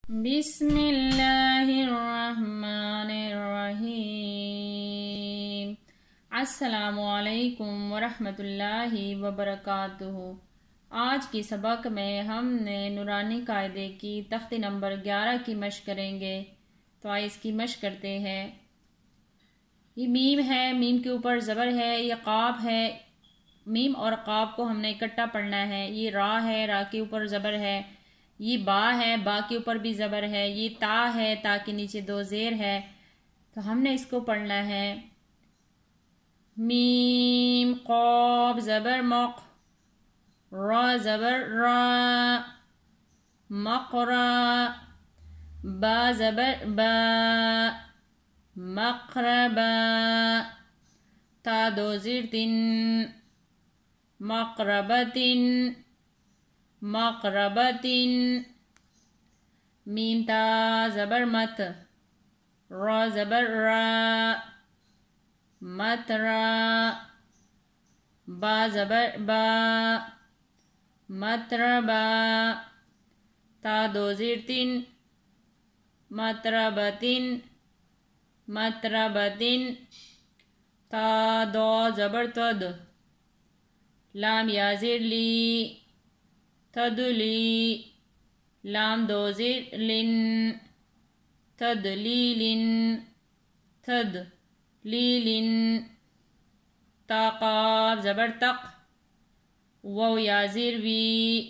بسم اللہ الرحمن الرحیم۔ السلام علیکم ورحمۃ اللہ وبرکاتہ۔ آج کی سبق میں ہم نے نورانی قاعدے کی تختی نمبر 11 کی مشق کریں گے، تو آئے اس کی مشق کرتے ہیں۔ یہ میم ہے، میم کے اوپر زبر ہے، یہ قاف ہے، میم اور قاف کو ہم نے اکٹھا پڑھنا ہے۔ یہ را ہے، را کے اوپر زبر ہے۔ یہ با ہے، با کے اوپر بھی زبر ہے۔ یہ تا ہے، تا کے نیچے دو زیر ہے، تو ہم نے اس کو پڑھنا ہے۔ میم قاف زبر مق، را زبر را، مقرا، با زبر با، مقربا، تا دو زیر تن، مقربتن، مقربتن، میم تا زبر مت، را زبر را، مترا، با زبر با، متربا، تا دو زیر تین، متربتن، متربتن، تا دو زبر تد، لام یا زیر لی، تدلی، لام دو زیر لن، تدلیلن، تدلیلن، تا قاف زبر تق، واو یا زیر وی،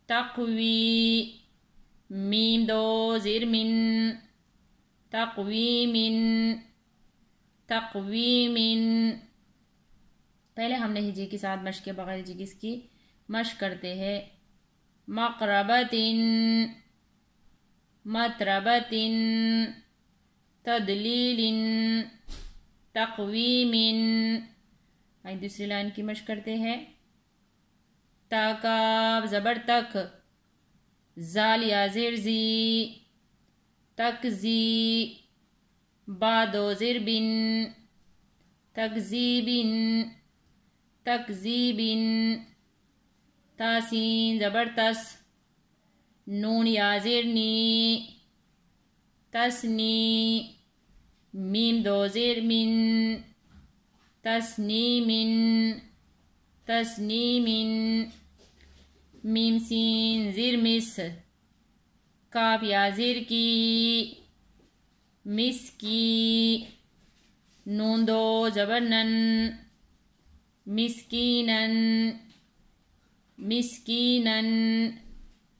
تقوی، میم دو زیر من، تقویمن، تقویمن۔ پہلے ہم نے ہجے کے ساتھ مشق کے بغیر ہجے کی اس کی مشق کرتے ہیں۔ مقربتن، متربتن، تدلیلن، تقویمن۔ آئیں دوسری لائن کی مشق کرتے ہیں۔ تا کاف زبر تک، زال یا زیر زی، تکزی، با دو زیر بن، تکزیبن، تکزیبن، تاسین زبر تس، نون یا زیر نی، تسنی، میم دو زیر من، تسنیمن، تسنیمن، میم سین زیر مس، کاف یا زیر کی، مسکی، نون دو زبر نن، مسکینن، مسکینن۔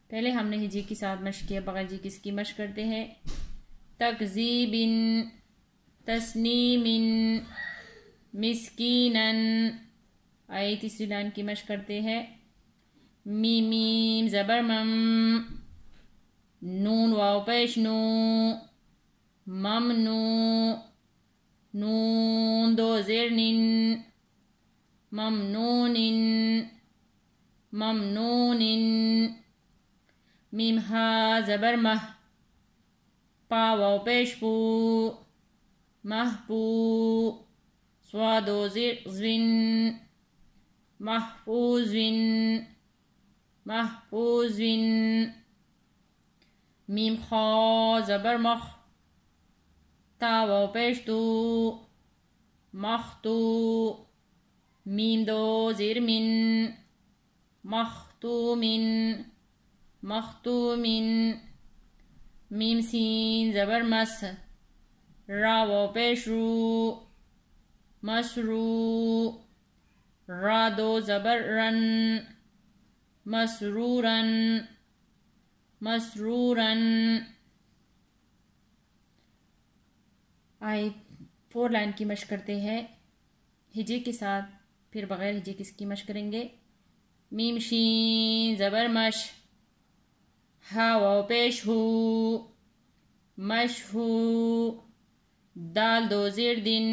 پہلے ہم نے ہجے کے ساتھ مشق کیا، بغیر ہجے کی اس کی مشق کرتے ہیں۔ تکذیبن، تسنیمن، مسکینن۔ آئے تیسری لائن کی مشق کرتے ہیں۔ میم زبر مم، نون واو پیش نو، ممنو، نون دو زیر نن، ممنونن، ممنونن، میم ہا زبر مہ، پا واو پیش پو، محپو، سوا دو زیر زن، محفوظن، محفوظن، میم خا زبر مخ، تا واو پیش تو، مختو، میم دو زیر من، مختومن، مختومن، میم سین زبر مس، را واو پیش رو، مسرو، را دو زبر رن، مسرورن، مسرورن۔ آئے فور لائن کی مشق کرتے ہیں ہجے کے ساتھ، پھر بغیر ہجے کی اس کی مشق کریں گے۔ میم شین زبر مش، ہا واو پیش ہو، مشہو، دال دو زیر دن،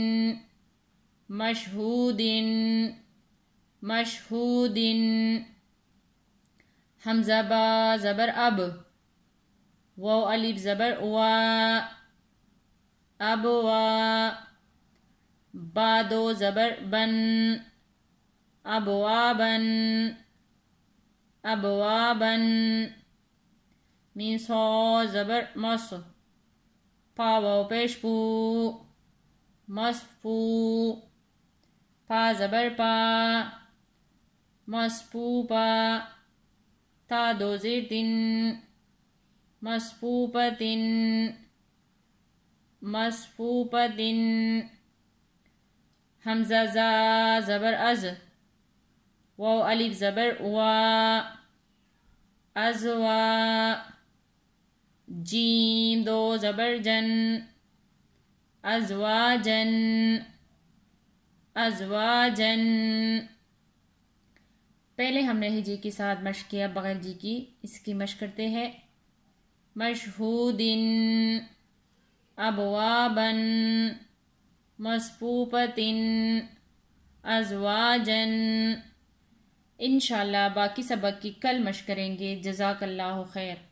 مشہودن، مشہودن، حمزہ با زبر اب، واو الف زبر وا، ابوا، با دو زبر بن، ابوابن، ابوابن، میم صاد زبر مص، پا واو پیش پو، مصفو، پا زبر پا، مصفوپا، تا دو زیر تن، مصفوپتن، مصفوپتن، حمزہ زا زبر از، واو الف زبر وا، ازوا، جیم دو زبر جن، ازواجن، ازواجن۔ پہلے ہم نے ہجے کے ساتھ مشق کیا، بغیر جی کی اس کی مشق کرتے ہیں۔ مشہودن، ابوابن، مصفوفتن، ازواجن۔ انشاءاللہ باقی سبق کی کل مشق کریں گے۔ جزاک اللہ خیر۔